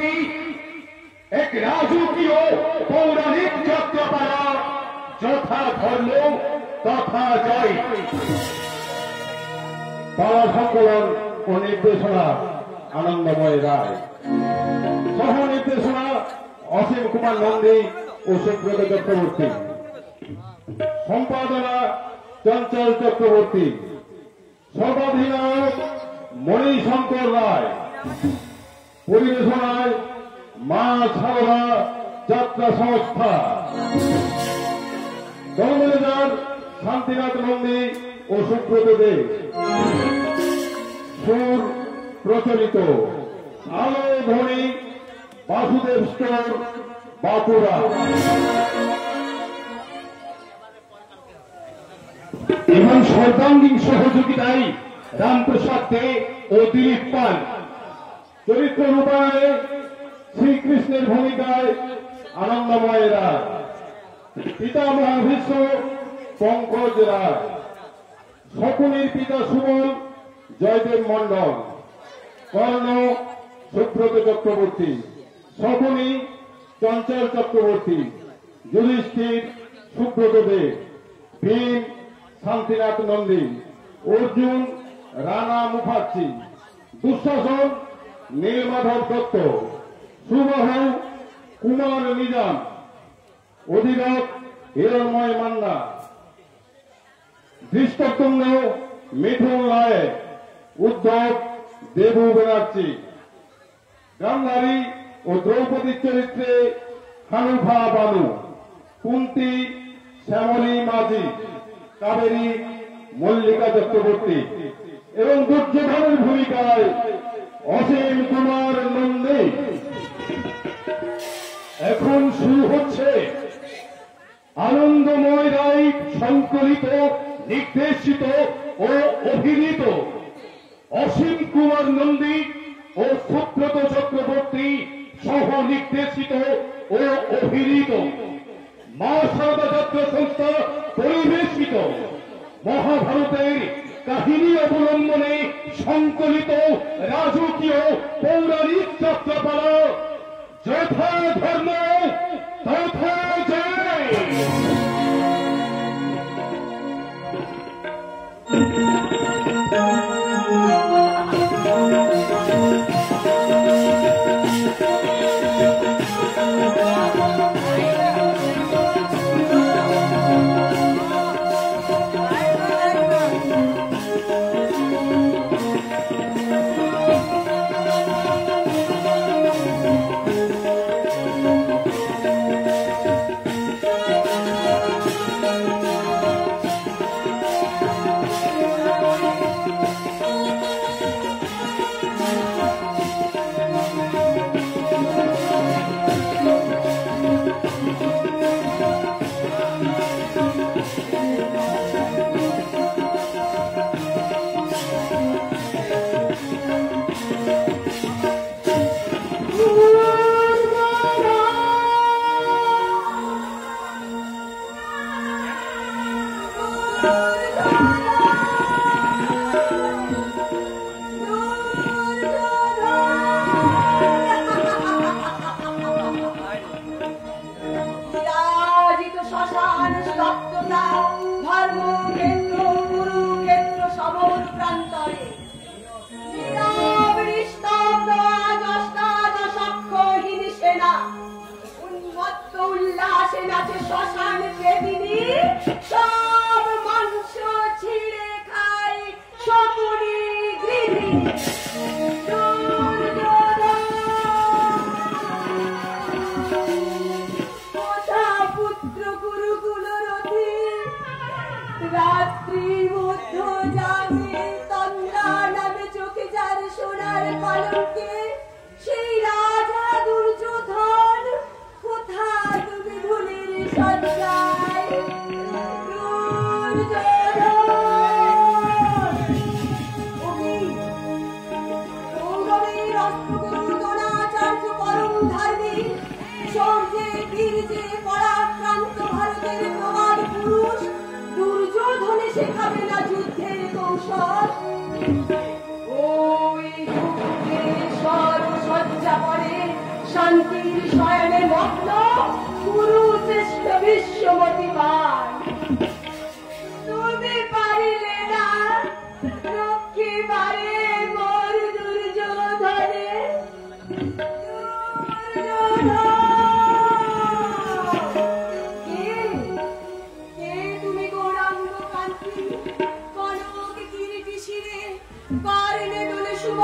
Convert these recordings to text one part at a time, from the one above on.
চক্রবর্তী এক রাজকীয় পৌরাণিক যাত্রাপালা, যথা ধর্ম তথা জয়। পালা সংকলন ও নির্দেশনা আনন্দময় রায়, সহ নির্দেশনা অসীম কুমার নন্দী ও সুব্রত চক্রবর্তী, সম্পাদনা চঞ্চল চক্রবর্তী, সর্বাধিনায়ক মণিশঙ্কর রায়, পরিবেশনায় মা সারদা যাত্রা সংস্থা, দলমেজার শান্তিনাথ নন্দী ও সুব্রত দেব, সুর প্রচলিত, আলো ধ্বনি বাসুদেব স্টোর বাঁকুড়া। এবং সর্বাঙ্গীন সহযোগিতায় রামপ্রসাদ দে ও দিলীপ পাল। চরিত্র রূপায়ণে শ্রীকৃষ্ণের ভূমিকায় আনন্দময় রায়, পিতামহ ভীষ্ম পঙ্কজ রায়, শকুনির পিতা সুবল জয়দেব মন্ডল, কর্ণ সুব্রত চক্রবর্তী, শকুনি চঞ্চল চক্রবর্তী, যুধিষ্ঠির সুব্রত দেব, ভীম শান্তিনাথ নন্দী, অর্জুন রানা মুখার্জি, দুঃশাসন নীলমাধব দত্ত, সুবাহু কুমার নিজাম, অধিরথ হিরণময় মান্না, ধৃষ্টতুম্ন মিঠুন রায়, উদ্ধব দেবু ব্যানার্জি। গান্ধারী ও দ্রৌপদীর চরিত্রে হানুফা বানু, কুন্তি শ্যামলী মাঝি, কাবেরী মল্লিকা চক্রবর্তী এবং দুর্যোধনের ভূমিকায় অসীম কুমার নন্দী। এখন শুরু হচ্ছে আনন্দময় রায় সংকলিত, নির্দেশিত ও অভিনীত, অসীম কুমার নন্দী ও সুব্রত চক্রবর্তী সহ নির্দেশিত ও অভিনীত, মা সারদা যাত্রা সংস্থা পরিবেশিত মহাভারতের কাহিনী অবলম্বনে সংকলিত রাজকীয় পৌরাণিক যাত্রাপালা, যথা ধর্ম তথা জয়।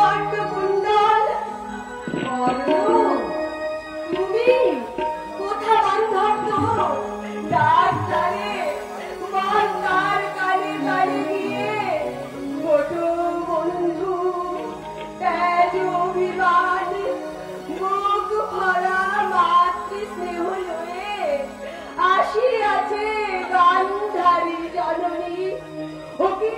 গণ্ডকুণ্ডল তুমি কোথা বান্ধব যার দ্বারে মার তার কালে কালে গিয়ে ঘটো বন্ধু তেজ অভিমান মুখ ভরা মাতৃ স্নেহ লয়ে আসিয়াছে গান্ধারী জননী। ও কি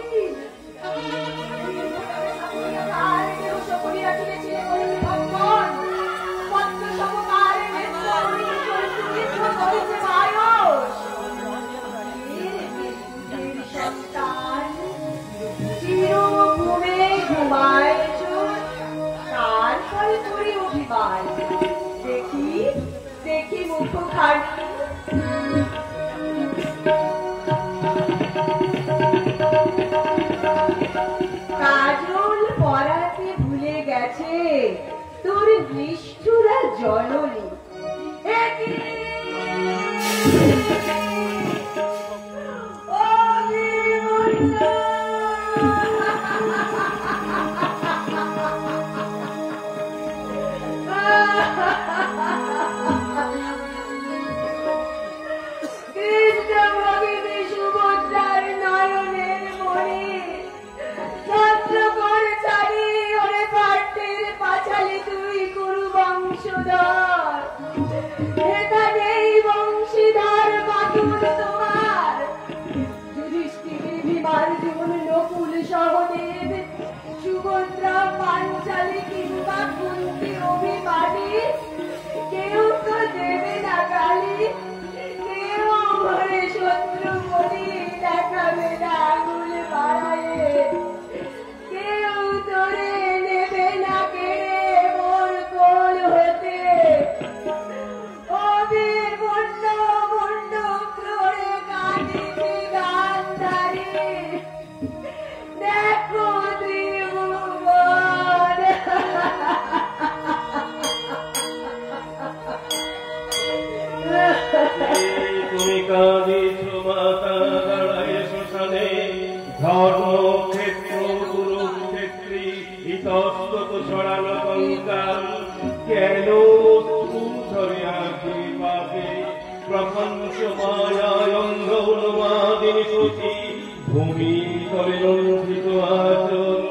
দেখি দেখি মুখ খাড়ি কাজল পরাতে ভুলে গেছে তোর নিষ্ঠুরা জননী। সুভদ্রা পাঞ্চালী কিংবা কুন্তি অভিমানী কেউ তো দেবে না গালি, কেউ ঘরে শত্রু বলি দেখাবে না আঙুল বাড়ায়ে, কেউ তোরে নেবে না কেড়ে মোর কোল হতে। অবির মুন্ড মুন্ড করে কাঁদিতে গান্ধারী দেখো তুমি কাঁদিছ মাতা দাঁড়ায় শ্মশানে, ধর্মক্ষেত্র কুরুক্ষেত্রী ইতস্তত ছড়ানো কঙ্কাল, কেন ধরে আঁকি পাবে প্রপঞ্চ মায়ায় অন্ধ উন্মাদিনী সূচি, ভূমি করে লঙ্ঘিত আচল।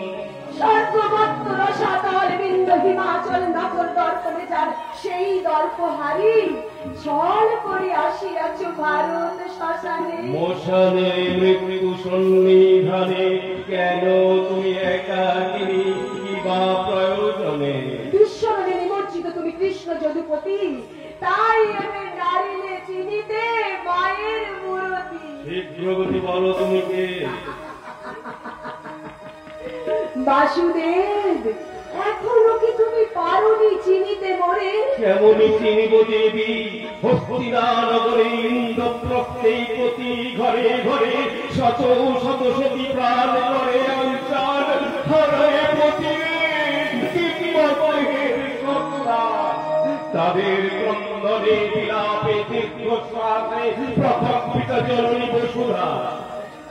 সর্বমত্ত রসাতল বিন্দ হিমাচল নগর দর্পণে যার সেই দর্পহারি ছল করে আসিয়াছ ভারত শ্মশানে। মশানে মৃত্যু সন্নিধানে কেন তুমি একাকিনী, কি বা প্রয়োজনে? দুঃস্বরণে নিমজ্জিত তুমি কৃষ্ণ যদুপতি, তাই আমি নারিলে চিনিতে মায়ের মূরতি। শীঘ্রগতি বলো তুমি কে? বাসুদেব, এখনো কি তুমি পারোনি চিনিতে মোরে? কেমনি চিনিব দেবী, হস্তিনানগরে ইন্দ্রপ্রস্থে প্রতি ঘরে ঘরে শত শত সতী প্রাণ করে অঞ্চল, হরে প্রতি তাদের ক্রন্দনে বিলাপে দীর্ঘশ্বাসে প্রকম্পিত জননী বসুধা।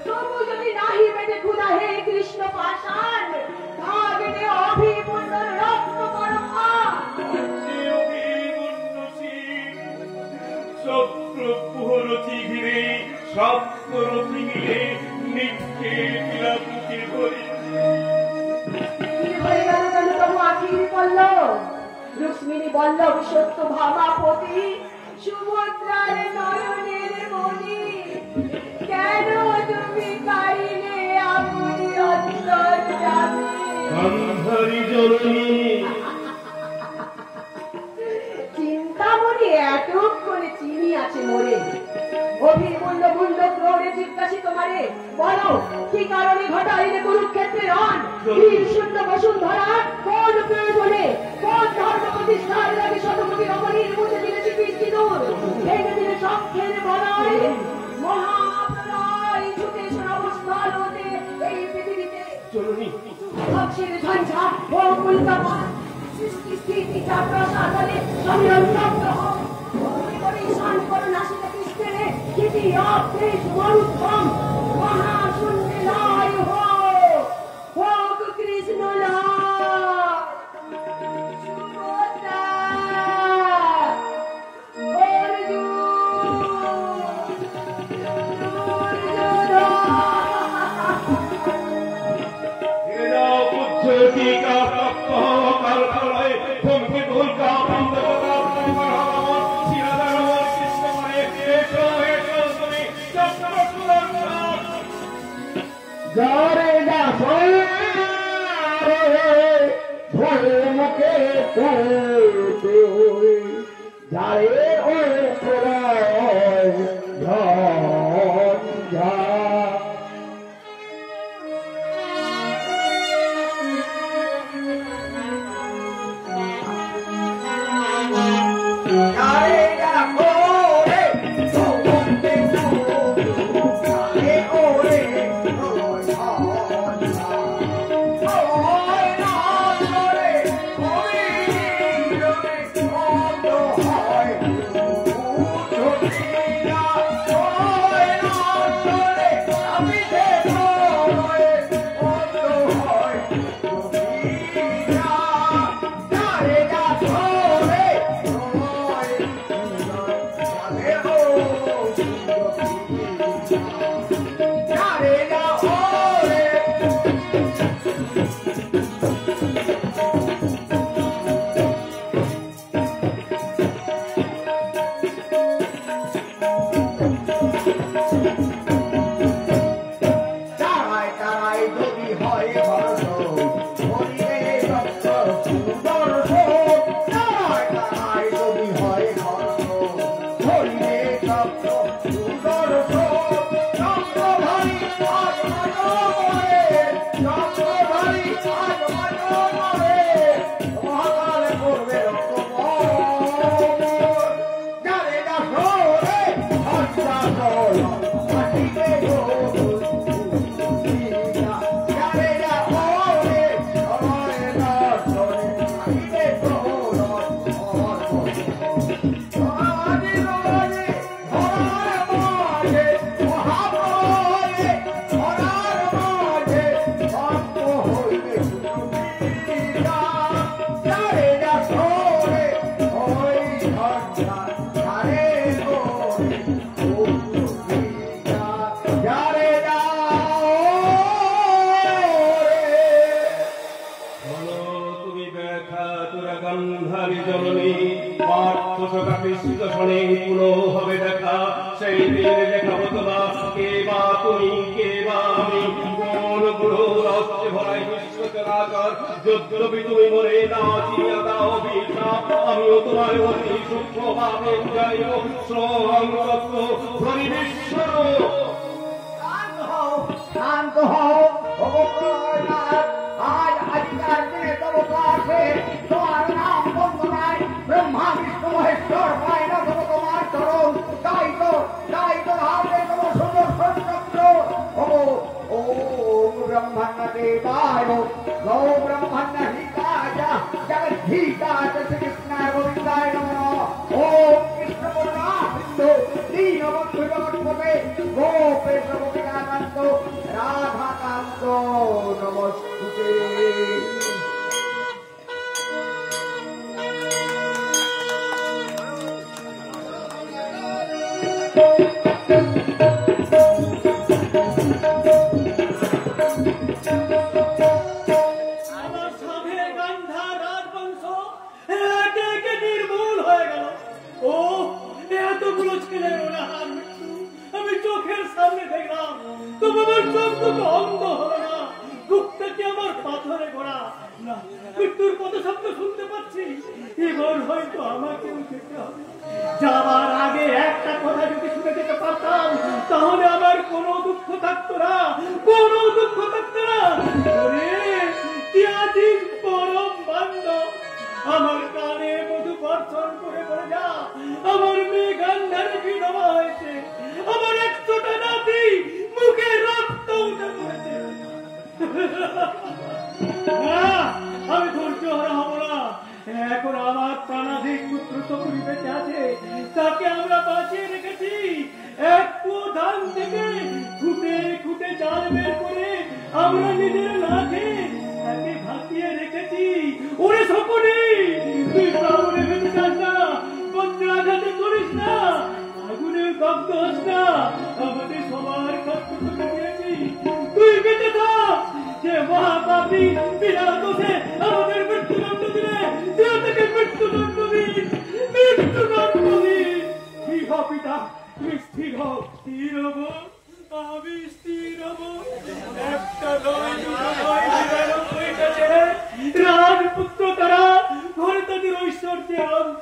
তবু যদি নাহি পেটে ক্ষুধা হে কৃষ্ণ পাষাণ, ভাগিনে অভিপূর্ণ রক্ত পরমা সপ্রপুহরতি ঘিরে সপ্তরথি মিলে নিক্ষে বিলাপুকে ধরে। কি হয়ে গেল কেন তবু আখির পল্লব? রুক্মিণী বল্লভ সত্য ভামাপতি সুভদ্রার নয়নের মণি, কেন তুমি পাইলে আপনি অন্তর যাবে? গান্ধারী জননী চিন্তামণি এতক্ষণে চিনি আছে মোরে। অভিমূল্য মূল্য ক্রোড়ে জিজ্ঞাসি তোমারে, বলো কি কারণে ঘটাইলে কুরুক্ষেত্রে রণ? বীর শূন্য বসুন্ধরা কোন প্রয়োজনে, কোন ধর্ম প্রতিষ্ঠার লাগে শতকোটি রমণীর মুখে দিলে সিঁদুর, ভেঙে দিলে শঙ্খের বলয়, মহাপ্রলয় ছুটে সর্বস্থল হতে এই পৃথিবীতে। জননী ধ্বংসের ঝঞ্ঝা ও উল্কাপাত, সৃষ্টি স্থিতি যাত্রা সাধনে সমীরণ শব্দ হোক, অগ্নি করে ঈশান করো নাসিকা কৃষ্ণেরে গীতি অপ্রেষ মরুত্তম মহাশূন্যে লয় হোক কৃষ্ণ লয়। বন্ধু দুর্গা বন্ধুরা কৃষ্ণ করে এসো এসো তুমি যারে যা ধরে মুখে যারে ও মহাপাপী বিনা দোষে আমাদের মৃত্যুদণ্ড দিলে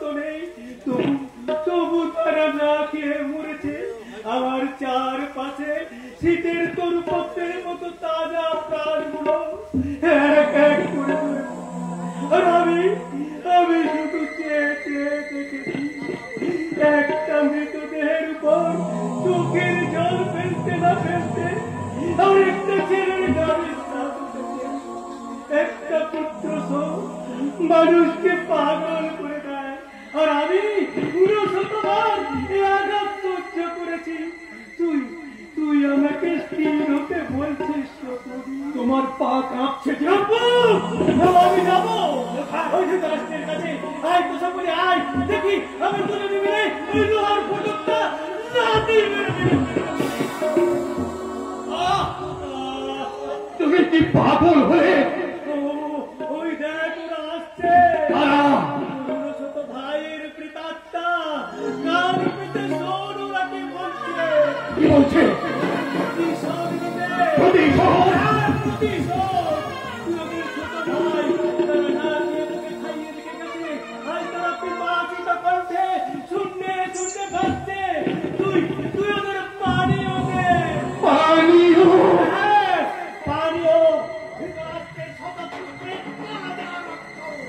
তো নেই, তবু তারা না খেয়ে মরেছে। আমার চারপাশে শীতের তরুপত্রের মতো তাজা প্রাণগুলো এক এক করে আর আমি শুধু চেয়ে চেয়ে দেখেছি একটা মৃতদেহের উপর চোখের জল ফেলতে না ফেলতে আর একটা ছেলের গাড়ি একটা পুত্র মানুষকে পাগল করে দেয়। আর আমি পুরো শতবার এই আঘাত সহ্য করেছি। তুই আমাকে স্থির হতে বলছিস? তোমার পা কাঁপছে। আমি যাবো ওই রাষ্ট্রের কাছে। আয় তো সকলে আয়, দেখি আমি তুলে দিবি ওই লোহার ফটকটা তুমি কি পাগল হয়ে? ওই দেখ ওরা আসছে। ছোট ভাইয়ের প্রেতাত্মা কান পেতে শোন ওরা কি বলছে। কি বলছে?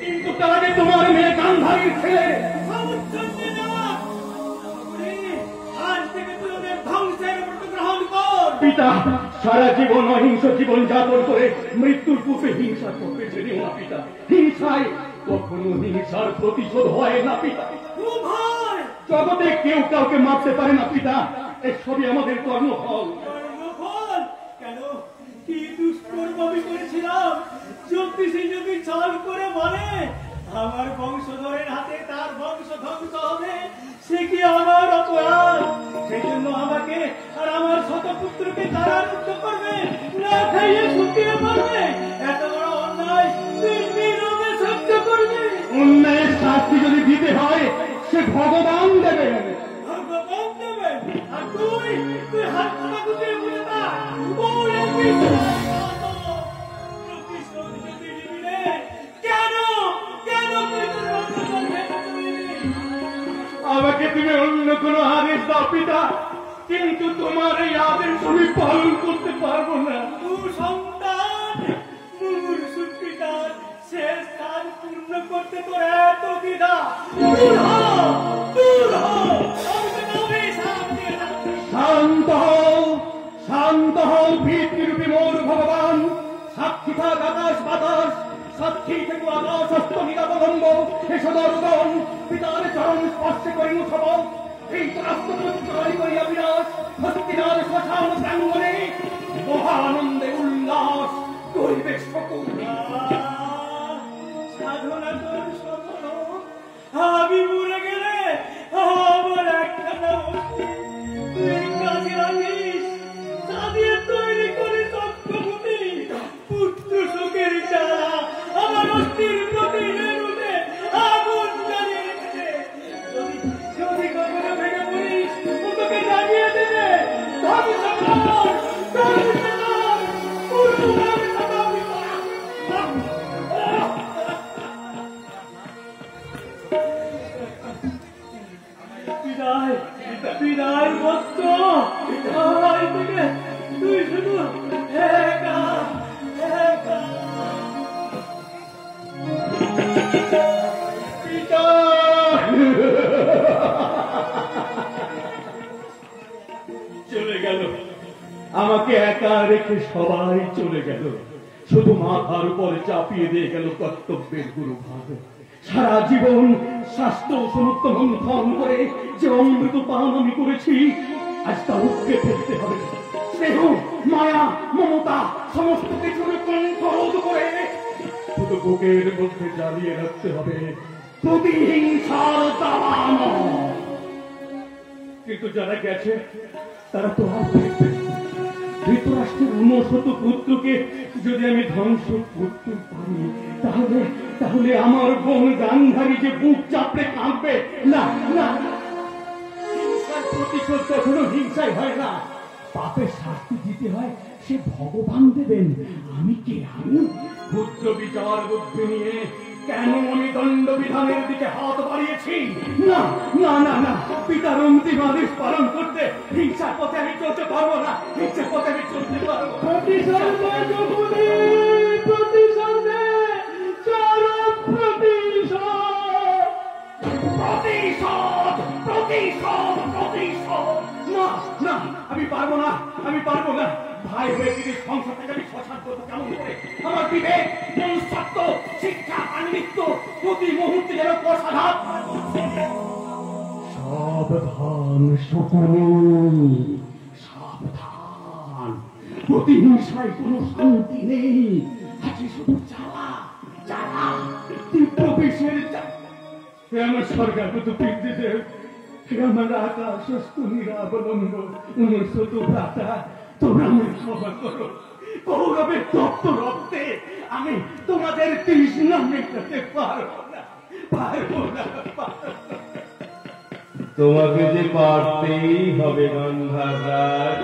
কিন্তু তাহলে তোমার মেয়ে গান্ধারীর ছেলে পিতা সারা জীবন অহিংস জীবন যাপন করে মৃত্যুর পূর্বে হিংসা করবে ছেড়ে না পিতা। হিংসায় কখনো হিংসার প্রতিশোধ হয় না পিতা। জগতে কেউ কাউকে মারতে পারে না পিতা। এসবই আমাদের কর্মফল। কেন কি দুষ্কর্ম আমি করেছিলাম? জ্যোতিষী যদি চাল করে বলে আমার বংশধরের হাতে তার বংশ ধ্বংস হবে, সে কি আমার অপরাধ? সেই জন্য আমাকে আর আমার শতপুত্রকে কারারুদ্ধ করবে, না খাইয়ে শুকিয়ে মারবে? এত বড় অন্যায় নীরবে সহ্য করবে? অন্যায়ের শাস্তি যদি দিতে হয় সে ভগবান দেবেন। ভগবান দেবেন? আর তুই হাত পাতা গুটিয়ে বলে তা আমাকে তুমি অন্য কোন আদেশ দাও পিতা, কিন্তু তোমার এই আদেশ আমি পালন করতে পারবো না। সন্তান পিতার শেষ স্থান পূর্ণ করতে তোর এত দ্বিধা? শান্ত হও, শান্ত হও ভিত্তিরূপী মোর ভগবান। সাক্ষী থাক আকাশ বাতাস, সাক্ষী থেকে আকাশ অস্তমিরাবলম্ব এসদর্দন পিতার চরণ স্পর্শে করি মুছব। এই তো রাষ্ট্রপুত্রী করিয়া বিনাশ হস্তিনার শ্মশান প্রাঙ্গণে মহানন্দে উল্লাস করিবে সকল। সাধনা তোর সফল, আমি মরে গেলে আমার একখানা তুই কাজে লাগিস, সাজিয়ে তৈরি করে চক্রভূমি পুত্র শোকের জ্বালা আমার অস্থির প্রতি মেরুতে আগুন জ্বালিয়ে রেখেছে। যদি কখনো ভেঙে পড়িস তোকে জানিয়ে দেবে বিদায় বস্ত। তুই শুধু একা একা পিতা চলে গেল, আমাকে একা রেখে সবাই চলে গেল। শুধু মাথার উপরে চাপিয়ে দিয়ে গেল কর্তব্যের গুরুভার। সারা জীবন স্বাস্থ্য সমুদ্র মন্থন করে যে অমৃত পান আমি করেছি, আজ তা উঠকে ফেলতে হবে। স্নেহ মায়া মমতা সমস্ত কিছুর কণ্ঠরোধ করে শুধু বুকের মধ্যে জ্বালিয়ে রাখতে হবে প্রতিহিংসার দাবান। কিন্তু যারা গেছে তারা তো আর ফিরবে না। ধৃতরাষ্ট্রের 69 পুত্রকে যদি আমি ধ্বংস করতে পারি, তাহলে আমার বোন গান্ধারী যে বুক চাপড়ে কাঁদবে। না না, হিংসার প্রতিশোধ কখনো হিংসায় হয় না। পাপের শাস্তি দিতে হয় সে ভগবান দেবেন। আমি কে? আমি ক্ষুদ্র বিচার বুদ্ধি নিয়ে কেন আমি দণ্ড বিধানের দিকে হাত বাড়িয়েছি? না না না না, পিতার অন্তিম আদেশ পালন করতে হিংসার পথে আমি চলতে পারবো না, হিংসার পথে আমি চলতে পারবো না। প্রতিশোধ প্রতিশোধ প্রতিশোধ। না না, আমি পারবো না, আমি পারবো না। ভাই হয়ে যদি সংসার থেকে আমি শ্মশান করবো কেমন করে? আমার বিবেক, মনুষ্যত্ব, শিক্ষা, পাণ্ডিত্য প্রতি মুহূর্তে যেন প্রসাঘাত। সাবধান শকুন, সাবধান। প্রতিহিংসায় কোনো শান্তি নেই, আছে শুধু জ্বালা জ্বালা, তীব্র বিষের জ্বালা। হে আমার স্বর্গাগত পিতৃদেব, হে আমার আকাশস্থ নিরাবলম্ব অনুসত ভ্রাতা, তোমরা আমি ক্ষমা করো। কৌরবের তপ্ত রক্তে আমি তোমাদের তৃষ্ণা মেটাতে পারবো না, পারবো না, পারবো না। তোমাকে যে পারতেই হবে গান্ধার রাজ।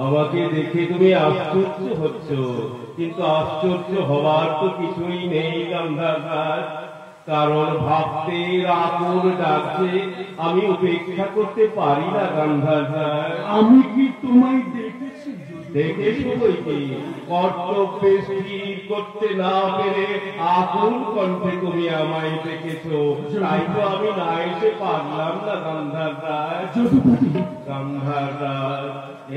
আমাকে দেখে তুমি আশ্চর্য হচ্ছ, কিন্তু আশ্চর্য হওয়ার তো কিছুই নেই গান্ধার রাজ। কারণ ভাবতে আকুল ডাকছে, আমি উপেক্ষা করতে পারি না গান্ধার রাজ। আমি কি তোমায় দেখেছি? দেখেছি বইকি, কর্তব্যে স্থির করতে না পেরে আকুল কণ্ঠে তুমি আমায় দেখেছো, তাই তো আমি না এসে পারলাম না গান্ধার রাজ। গান্ধার রাজ,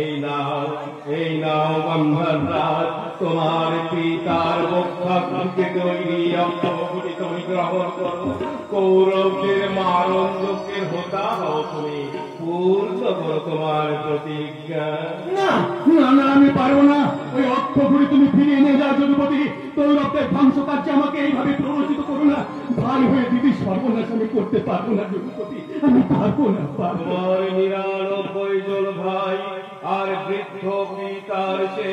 এই নাও গান্ধার রাজ, তোমার পিতার বক্ষাকে তৈরি অঙ্গগুলি তুমি গ্রহণ করো। কৌরবদের মারণের হোতা হও তুমি, পূর্ণ করো তোমার প্রতিজ্ঞা। না না না, আমি পারবো না। ওই অর্থগুলি তুমি ফিরিয়ে নিয়ে যাও যদুপতি। কৌরবদের ধ্বংস কার্যে আমাকে এইভাবে প্ররোচিত করো না। ভাই হয়ে দিদি সর্বনাশ আমি করতে পারবো না যদুপতি, আমি পারবো না, পারবো না। তোমার 99 জন ভাই আর বৃদ্ধ পিতার সে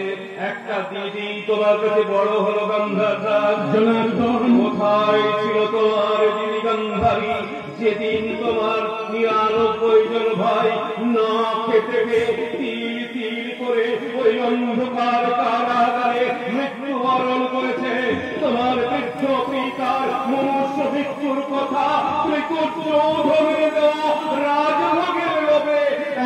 একটা দিদি তোমার কাছে বড় হলো গান্ধার রাজ। জনার্দন, কোথায় ছিল তোমার দিদি গান্ধারী যেদিন তোমার 99 জন ভাই না খেতে পেয়ে তিল তিল করে ওই অন্ধকার কারাগারে মৃত্যুবরণ করেছে? তোমার বৃদ্ধ পিতার মনুষ্য মৃত্যুর কথা তুমি করছ ধরে দেওয়া রাজভোগের লোভে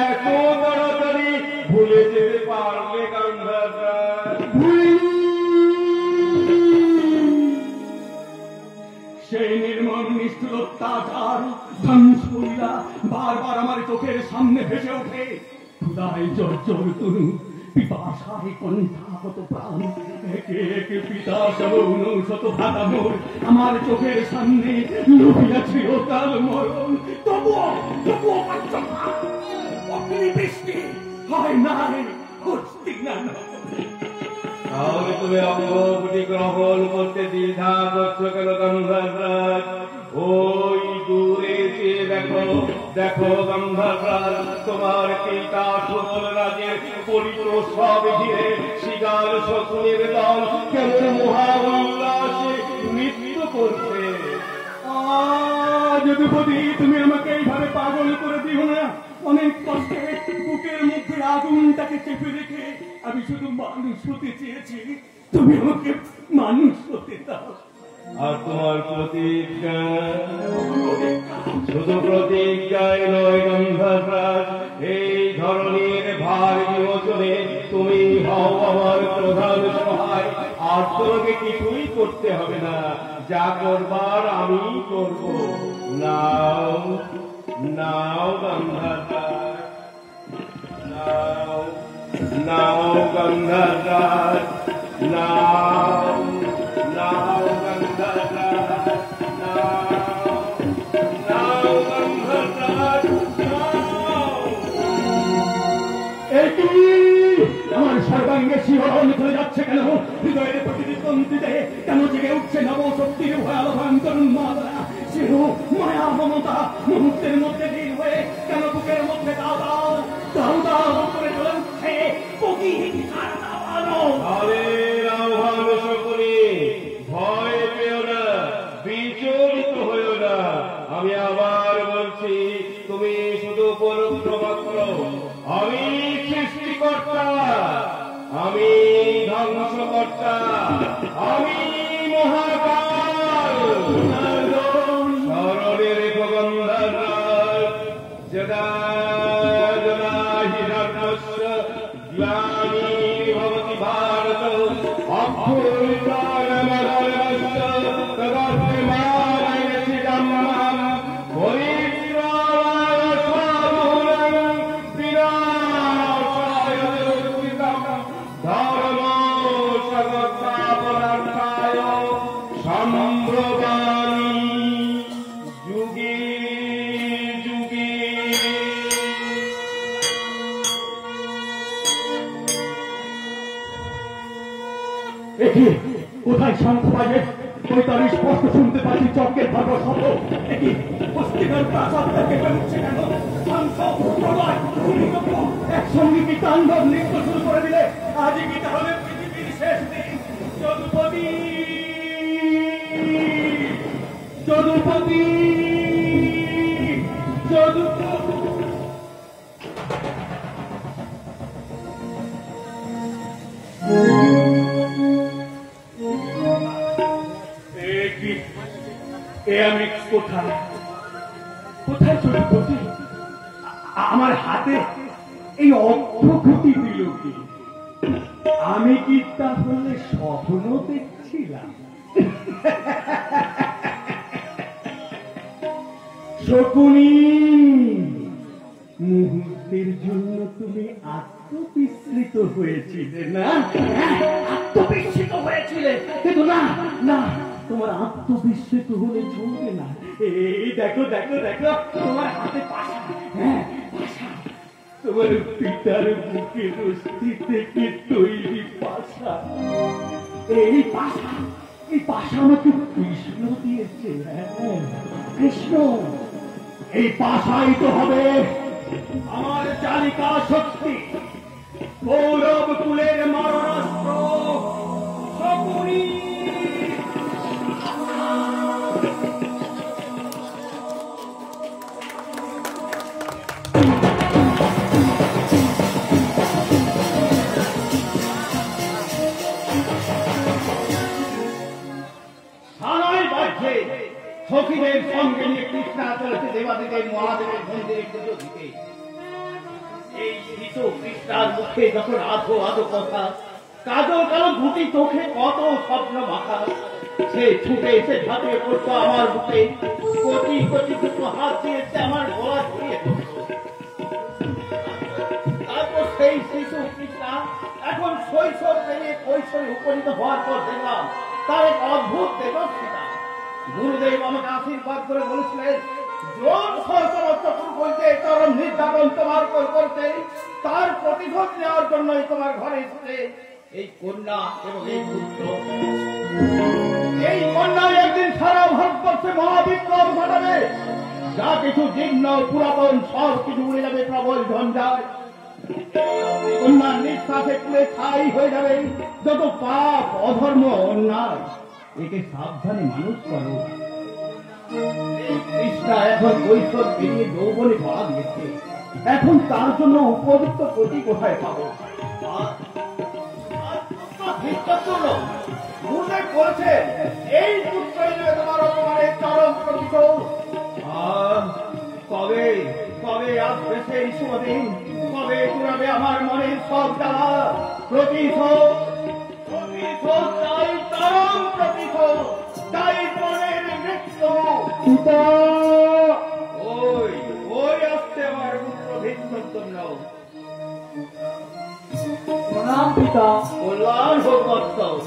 এত তাড়াতাড়ি ভুলে যেতে পারলে গান্ধার রাজ? সেই নির্মম নিষ্ঠুর অত্যাচার ধ্বংসলীলা বারবার আমার চোখের সামনে ভেসে ওঠে। ক্ষুধায় জর্জর তনু, পিপাসায় কণ্ঠাগত প্রাণ, একে একে পিতা সব 99 ভ্রাতা মোর আমার চোখের সামনে লুকিয়াছে অকাল মরণ। তবুও তবুও অগ্নিবৃষ্টি হয় নাই, হচ্ছি না। তাহলে তুমি অঙ্গগুলি গ্রহণ করতে দ্বিধা করছো কেন গান্ধার রাজ? ওই দূরে চেয়ে দেখো, দেখো গান্ধার রাজ, তোমার পিতা সকল রাজের পরিত সব ঘিরে শিকার শকুনের দল কেমন মহা উল্লাসে নৃত্য করছে। যদুপতি, তুমি আমাকে এইভাবে পাগল করে দিও না। অনেক কষ্টে বুকের মধ্যে আগুনটাকে চেপে রেখে আমি শুধু মানুষ হতে চেয়েছি, তুমি আমাকে মানুষ হতে দাও। আর তোমার প্রতিজ্ঞা শুধু প্রতিজ্ঞায় নয় গান্ধার রাজ, এই ধরনের ভার বিমোচনে তুমি হও আমার প্রধান সহায়। আর তোমাকে কিছুই করতে হবে না, যা করবার আমি করব। নাও নাও গান্ধার রাজ, নাও নাও গান্ধার রাজ, নাও নাও গান্ধার রাজ, নাও নাও গান্ধার রাজ, নাও। এটি আমার সর্বাঙ্গে শিহরণ করে যাচ্ছে কেন? হৃদয়ের প্রতিটি তন্ত্রীতে কেন জেগে উঠছে নবশক্তির ভয়াবহ উন্মাদনা? স্নেহ, মায়া, মমতা মুহূর্তের মধ্যে লীন হয়ে কেন বুকের মধ্যে দাও দাও দাও দাও করে চলে উঠছে প্রতিহিংসার দাবানো। আহ্বান সকলে, ভয় পেও না, বিচলিত হইও না। আমি আবার বলছি, তুমি শুধু পরোক্ষ মাত্র। আমি সৃষ্টিকর্তা, আমি ধ্বংসকর্তা। কোথায় শান্ত বাজে? আমি স্পষ্ট শুনতে পাচ্ছি চক্রের ভাগ শব্দ। একই অস্থিকার প্রাসাদ থেকে বেরোচ্ছে কেন? শান্ত, প্রলয়, ভূমিকম্প একসঙ্গে কি তাণ্ডব নৃত্য শুরু করে দিলে? আজই কি তাহলে পৃথিবীর শেষ দিন? যদুপতি, যদুপতি, যদুপতি। আমি কোথায় কোথায় যদুপতি? আমার হাতে এই অর্থঘটি দিল কি? আমি কি তাহলে স্বপ্ন দেখছিলাম? শকুনি, মুহূর্তের জন্য তুমি আত্মবিস্মৃত হয়েছিলে না? আত্মবিস্মৃত হয়েছিলে, কিন্তু না না, তোমার আত্মবিস্মৃত হলে চলবে না। এই দেখো দেখো দেখো, তোমার হাতে পাশা। হ্যাঁ, পাশা। তোমার পিতার বুকের অস্থি থেকে তৈরি পাশা। এই পাশা, এই পাশা আমাকে কৃষ্ণ দিয়েছে। হ্যাঁ, কৃষ্ণ। এই পাশাই তো হবে আমার চালিকা শক্তি, গৌরব কুলের মারণাস্ত্র শকুনি। সখীদের সঙ্গে নিয়ে কৃষ্ণা চলেছে দেবাদেবের মহাদেবের মন্দিরে পুজো দিতে। এই শিশু কৃষ্ণার মুখে যখন আধো আধো কথা, কাজল কালো দুটি চোখে কত স্বপ্ন মাখা, সে ছুটে এসে ঝাঁপিয়ে পড়তো আমার বুকে, কোটি কোটি দুটো হাত দিয়েছে আমার গলা ধরিয়ে। তারপর সেই শিশু কৃষ্ণা এখন শৈশব পেরিয়ে কৈশোরে উপনীত হওয়ার পর দেখলাম তার এক অদ্ভুত তেজস্বিতা। গুরুদেব আমাকে আশীর্বাদ করে বলেছিলেন, যোগ সরকার বলতে চরম নির্যাতন তোমার উপর করতে, তার প্রতিশোধ নেওয়ার জন্যই তোমার ঘরে এসেছে এই কন্যা এবং এই পুত্র। এই কন্যায় একদিন সারা ভারতবর্ষে মহাবিপ্লব ঘটাবে, যা কিছু জীর্ণ পুরাতন সব কিছু উড়ে যাবে প্রবল ঝঞ্ঝায়। কন্যার নিঃশ্বাসে পুড়ে ছাই হয়ে যাবে যত পাপ অধর্ম অন্যায়। একে সাবধানে মানুষ করো। কৃষ্ণা এখন কৈশোর পেরিয়ে যৌবনে পড়া দিয়েছে, এখন তার জন্য উপযুক্ত প্রতি কোথায় পাবো? করেছে এই পুত্র তোমার অপমানের চরম প্রতিশোধ। কবে কবে আসবে সেই শুভদিন? কবে পুরাবে আমার মনের সব জ্বালা? প্রতিশোধ, প্রতিশোধ চাই, চরম প্রতিশোধ চাই, মনের মৃত্যু। ওই ওই আসছে আমার পুত্র ভিন্ন। প্রণাম পিতা। কল্যাণ হোক বৎস।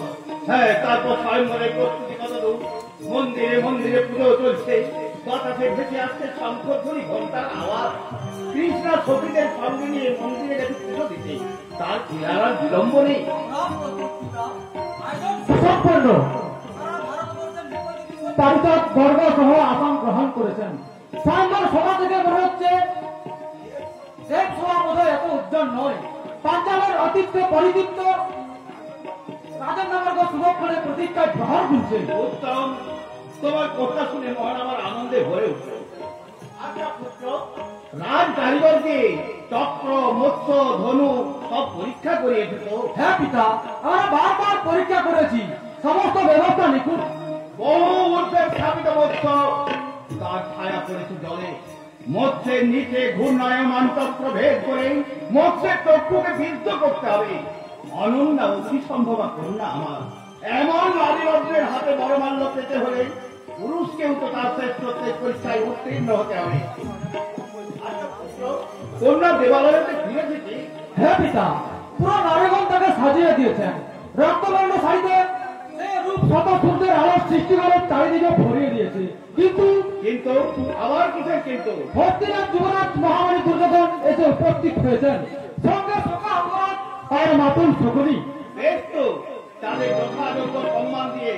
হ্যাঁ, তারপর স্বয়ংবরের প্রস্তুতি কত দূর? মন্দিরে মন্দিরে পুজো চলছে, বাতাসে ভেসে আসছে শঙ্খধ্বনি, ঘন্টার আওয়াজ। কৃষ্ণা সখীদের সঙ্গে নিয়ে মন্দিরে গেছে পুজো দিতে, তার ক্রিয়ার বিলম্ব নেই। সম্পন্ন পারিষদ বর্গ সহ আসন গ্রহণ করেছেন। স্বয়ংবর সভা থেকে মনে হচ্ছে এক সভা বোধহয় এত উজ্জ্বল নয়। পাঞ্জাবের অতীত পরিদীপ্ত রাজেন্দ্রবর্গ শুভক্ষণে প্রতীক্ষায় প্রহর গুনছে। উত্তম, তোমার কথা শুনে মন আমার আনন্দে ভরে উঠল। আচ্ছা পুত্র, রাজ কারিগরকে চক্র, মৎস্য, ধনু সব পরীক্ষা করিয়েছে তো? হ্যাঁ পিতা, আমরা বারবার পরীক্ষা করেছি, সমস্ত ব্যবস্থা নিখুঁত। বহু ঊর্ধ্বের স্থাপিত মৎস্য, তার ছায়া পড়েছে জলে। মৎস্যের নিচে ঘূর্ণায়মান চক্র ভেদ করে মৎস্যের চক্ষুকে বিদ্ধ করতে হবে। অনন্যা অতি সম্ভবা কন্যা আমার। এমন নারীরত্নের হাতে বড় মাল্য পেতে হলে পুরুষকেও তো তার শ্রেষ্ঠত্বের পরীক্ষায় উত্তীর্ণ হতে হবে। কন্যা দেবালয়তে ফিরেছে কি? হ্যাঁ পিতা, পুরো নারীগণ তাকে সাজিয়ে দিয়েছেন। রক্তবর্ণ শাড়িতে রূপ শত সূর্যের আলোর সৃষ্টি করে চারিদিকে ভরিয়ে দিয়েছে। কিন্তু কিন্তু আবার কিসের কিন্তু? হস্তিনাথ যুবরাজ মহামারী দুর্যোধন এসে উপস্থিত হয়েছেন, সঙ্গে সকা অপরাধ আর মাতুল শকুনি। বেশ তো, তাদের যথাযোগ্য সম্মান দিয়ে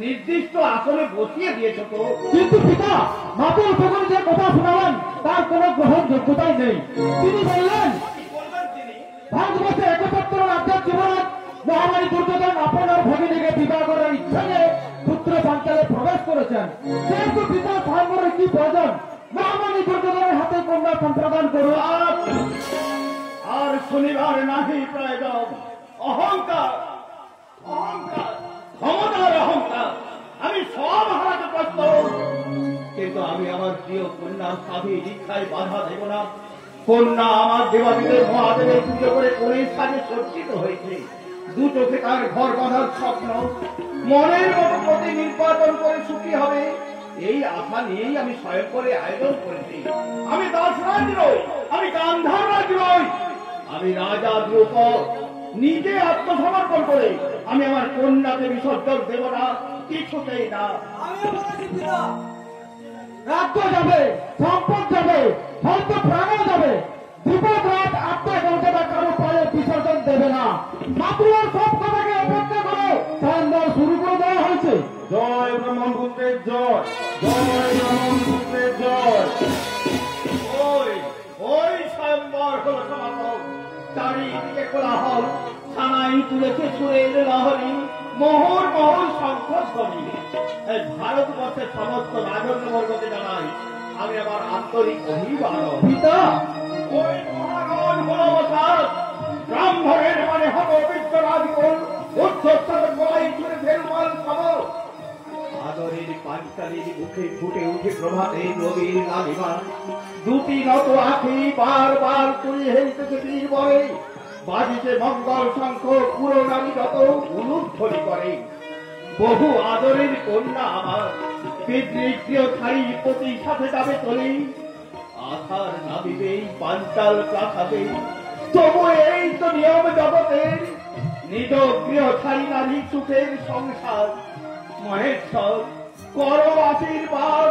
নির্দিষ্ট আসনে বসিয়ে দিয়েছ তো। কিন্তু পিতা, মাতুল ফেগুন যে কথা শোনালেন তার কোনো গ্রহণযোগ্যতাই নেই। তিনি বললেন, কি বলবেন তিনি? ভারতবর্ষে ৭১ রাজ্যের জীবনাথ মহামারী দুর্যোধন আপনার ভগিনীকে বিবাহ করার ইচ্ছা নিয়ে পুত্র পাঞ্চালে প্রবেশ করেছেন। যেহেতু পিতা স্বয়ংবরের কি প্রয়োজন, মহামারী দুর্যোধনের হাতে কন্যা সম্প্রদান করুন। আর শনিবার নাহি প্রয়োজন। অহংকার, অহংকার, ক্ষমতার অহংকার। আমি সব হারাতে প্রস্তুত, কিন্তু আমি আমার প্রিয় কন্যা স্বামী দীক্ষায় বাধা দেব না। কন্যা আমার দেবাদেবের মহাদেবের পুজো করে কোনের সাজে সজ্জিত হয়েছে। দু চোখে তার ঘর বাঁধার স্বপ্ন, মনের মতো প্রতি নির্বাচন করে সুখী হবে, এই আশা নিয়েই আমি স্বয়ং করে আয়োজন করেছি। আমি দাসরাজ নই, আমি গান্ধার রাজ নই, আমি রাজা দ্রৌপদ। নিজে আত্মসমর্পণ করে আমি আমার কন্যাকে বিসর্জন দেব না, কিছুতেই না। রাজ্য যাবে, সম্পদ যাবে, হয়তো প্রাণও যাবে, বিপদ রাত আত্মা কারো পায়ে বিসর্জন দেবে না। মাতুলার সব কথাকে অপেক্ষা করে স্বয়ংবর শুরু করে দেওয়া হয়েছে। জয় ব্রহ্মপুত্রের জয়, জয় ব্রহ্মপুত্রের জয়। ওই ওই স্বয়ংবর হল সমাপন। চারিদিকে কোলাহল, থানায় তুলেছে সুরের লহরী, মোহর মোহর শঙ্খধ্বনি। ভারতবর্ষের সমস্ত রাজন্যবর্গকে জানাই আমি আমার আন্তরিক অভিবাদন। পিতা, ওই মহাগণ হল অবসাদ, ব্রাহ্মণের মানে হব বিশ্বরাজকুল, উচ্চস্বরে গলায় ছুড়ে ফেরুমাল খবর। আদরের পাঞ্চালীর মুখে ফুটে উঠে প্রভাতের রবির লালিমা। দুটি নত আখি বারবার তুলে হেলতেছে বীর বলে, বাজিতে মঙ্গল শঙ্খ পুরো নারী যত উলুধ্বনি করে। বহু আদরের কন্যা আমার পিতৃপ্রিয় ছাড়ি প্রতি সাথে যাবে চলে। আধার নাবিবেই পাঞ্চাল প্রাসাদে, তবু এই তো নিয়ম জগতের। নিজ গৃহ ছাড়ি নারী সুখের সংসার। মহেশ্বর করো আশীর্বাদ,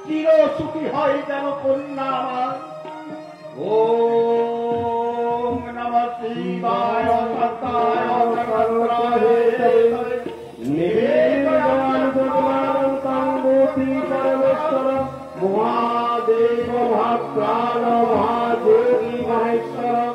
চির সুখী হয় যেন কন্যা আমার। ওম নমঃ শিবায় সত্যায় সর্বত্রায় নিবেদন ভগবান কাঙ্গতি পরমেশ্বর মহাদেব মহাপ্রাণ মহাযোগী মহেশ্বর